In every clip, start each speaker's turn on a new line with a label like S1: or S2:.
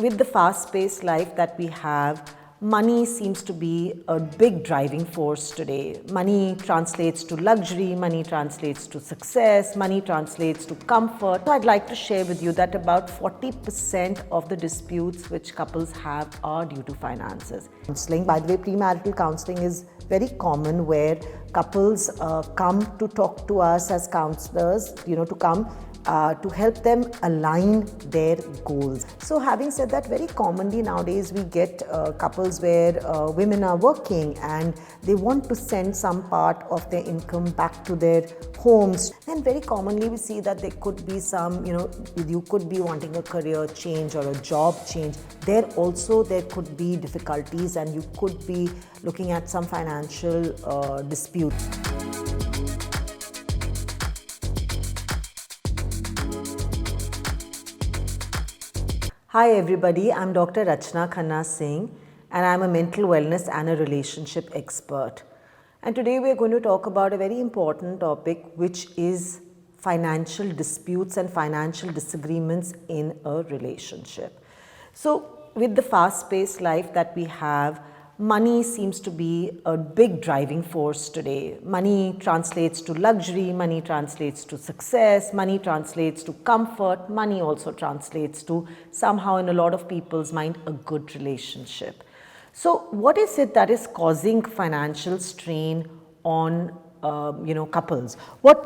S1: with the fast-paced life that we have, money seems to be a big driving force today. Money translates to luxury, money translates to success, money translates to comfort. So I'd like to share with you that about 40% of the disputes which couples have are due to finances. Counseling, by the way, premarital counseling is very common where couples come to talk to us as counselors, to help them align their goals. So having said that, very commonly nowadays we get couples where women are working and they want to send some part of their income back to their homes. And very commonly we see that there could be some, you could be wanting a career change or a job change. There could be difficulties and you could be looking at some financial dispute. Hi everybody, I'm Dr. Rachna Khanna Singh and I'm a mental wellness and a relationship expert. And today we're going to talk about a very important topic, which is financial disputes and financial disagreements in a relationship. So with the fast-paced life that we have, money seems to be a big driving force today. Money translates to luxury, money translates to success, money translates to comfort, money also translates to somehow in a lot of people's mind a good relationship. So what is it that is causing financial strain on couples?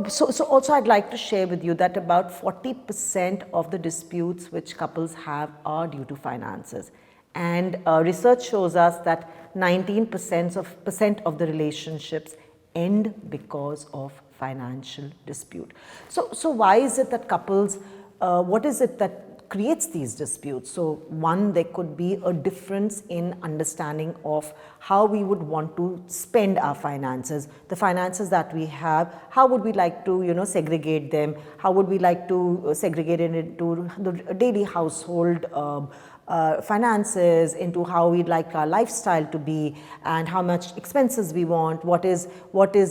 S1: So also I'd like to share with you that about 40% of the disputes which couples have are due to finances. And research shows us that 19% of the relationships end because of financial dispute. So why is it that couples, what is it that creates these disputes? So one, there could be a difference in understanding of how we would want to spend our finances, the finances that we have. How would we like to, segregate them? How would we like to segregate it into the daily household finances, into how we'd like our lifestyle to be and how much expenses we want, what is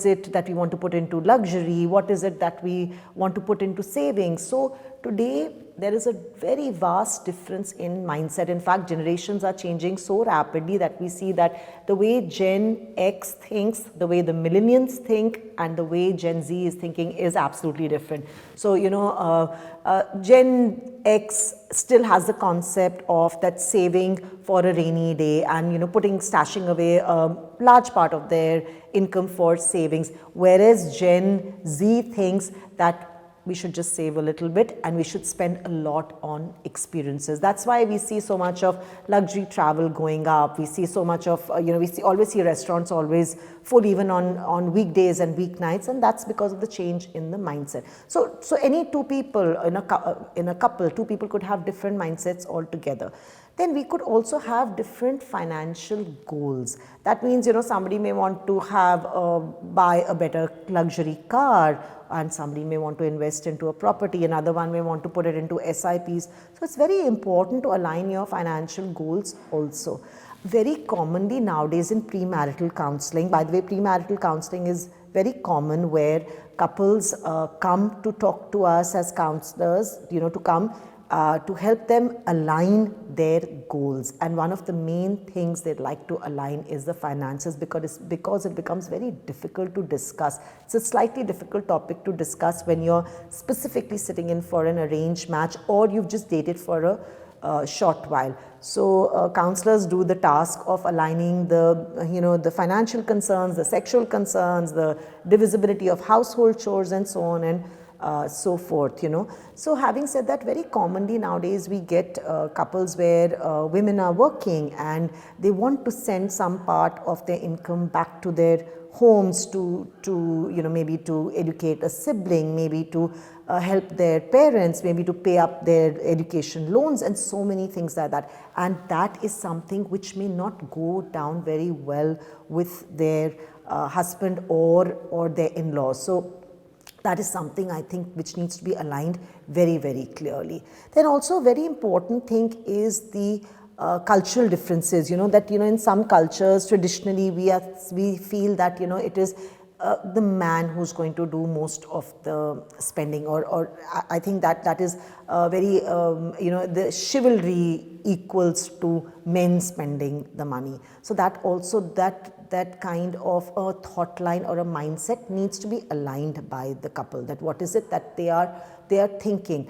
S1: it that we want to put into luxury, what is it that we want to put into savings. So today there is a very vast difference in mindset. In fact, generations are changing so rapidly that we see that the way Gen X thinks, the way the millennials think, and the way Gen Z is thinking is absolutely different. So, Gen X still has the concept of that saving for a rainy day and, stashing away a large part of their income for savings, whereas Gen Z thinks that we should just save a little bit and we should spend a lot on experiences. That's why we see so much of luxury travel going up. We see so much of, always see restaurants always full even on weekdays and weeknights, and that's because of the change in the mindset. So any two people in a couple, two people could have different mindsets altogether. Then we could also have different financial goals. That means, somebody may want to buy a better luxury car, and somebody may want to invest into a property, another one may want to put it into SIPs. So it's very important to align your financial goals also. Very commonly nowadays in premarital counseling, by the way, premarital counseling is very common where couples come to talk to us as counselors, to help them align their goals. And one of the main things they'd like to align is the finances, because it becomes very difficult to discuss. It's a slightly difficult topic to discuss when you're specifically sitting in for an arranged match or you've just dated for a short while. So counselors do the task of aligning the financial concerns, the sexual concerns, the divisibility of household chores and so on and so forth, So having said that, very commonly nowadays we get couples where women are working and they want to send some part of their income back to their homes to maybe to educate a sibling, maybe to help their parents, maybe to pay up their education loans and so many things like that. And that is something which may not go down very well with their husband or their in-laws. So that is something I think which needs to be aligned very, very clearly. Then also a very important thing is the cultural differences, that in some cultures traditionally we feel that it is the man who's going to do most of the spending, or I think that is very, the chivalry equals to men spending the money. So that also, that kind of a thought line or a mindset needs to be aligned by the couple, that what is it that they are thinking.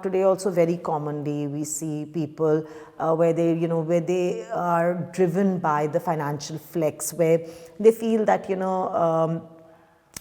S1: Today also very commonly we see people where they are driven by the financial flex, where they feel that,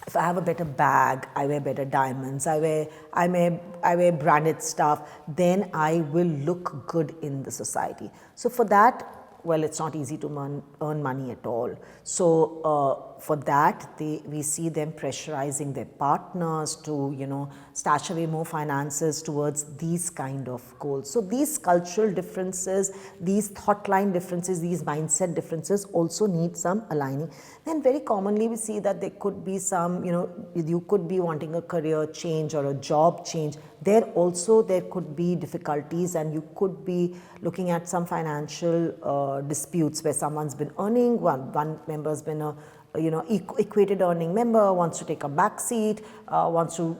S1: if I have a better bag, I wear better diamonds, I wear branded stuff, then I will look good in the society. So for that, well, it's not easy to earn money at all. So for that, we see them pressurizing their partners to, stash away more finances towards these kind of goals. So these cultural differences, these thought line differences, these mindset differences also need some aligning. Then very commonly we see that there could be some, you could be wanting a career change or a job change. There could be difficulties, and you could be looking at some financial disputes where someone's been earning, one member's been a equated earning member, wants to take a back seat, wants to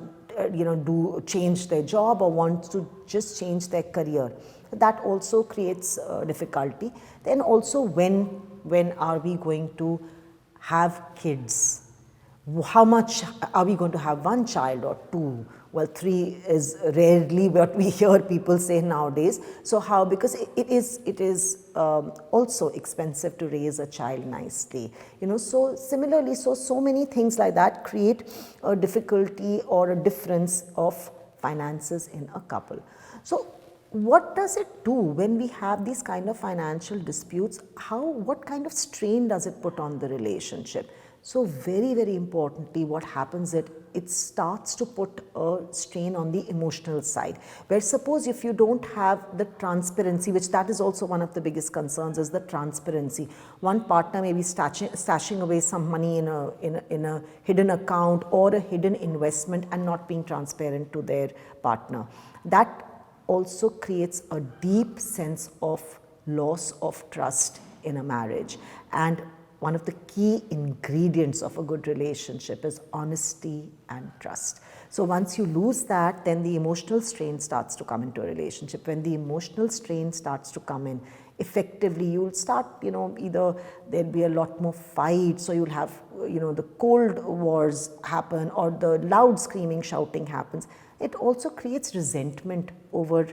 S1: change their job, or wants to just change their career. That also creates difficulty. Then also, when are we going to have kids? How much are we going to have, one child or two? Well, three is rarely what we hear people say nowadays. So how, because it is also expensive to raise a child nicely. So similarly, so many things like that create a difficulty or a difference of finances in a couple. So what does it do when we have these kind of financial disputes? What kind of strain does it put on the relationship? So very, very importantly, what happens is it starts to put a strain on the emotional side, where suppose if you don't have the transparency, which that is also one of the biggest concerns, is the transparency. One partner may be stashing away some money in a hidden account or a hidden investment and not being transparent to their partner. That also creates a deep sense of loss of trust in a marriage. And one of the key ingredients of a good relationship is honesty and trust. So once you lose that, then the emotional strain starts to come into a relationship. When the emotional strain starts to come in, effectively you'll start, either there'll be a lot more fights, or you'll have, the cold wars happen, or the loud screaming, shouting happens. It also creates resentment over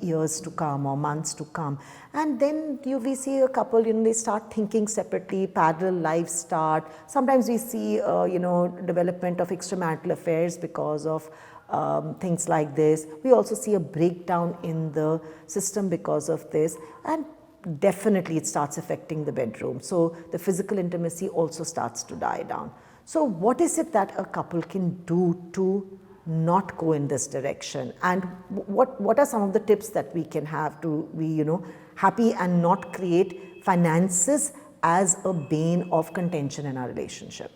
S1: years to come or months to come. And then we see a couple, they start thinking separately, parallel lives start. Sometimes we see, development of extramarital affairs because of things like this. We also see a breakdown in the system because of this. And definitely it starts affecting the bedroom. So the physical intimacy also starts to die down. So what is it that a couple can do to not go in this direction? And what are some of the tips that we can have to be, happy and not create finances as a bane of contention in our relationship?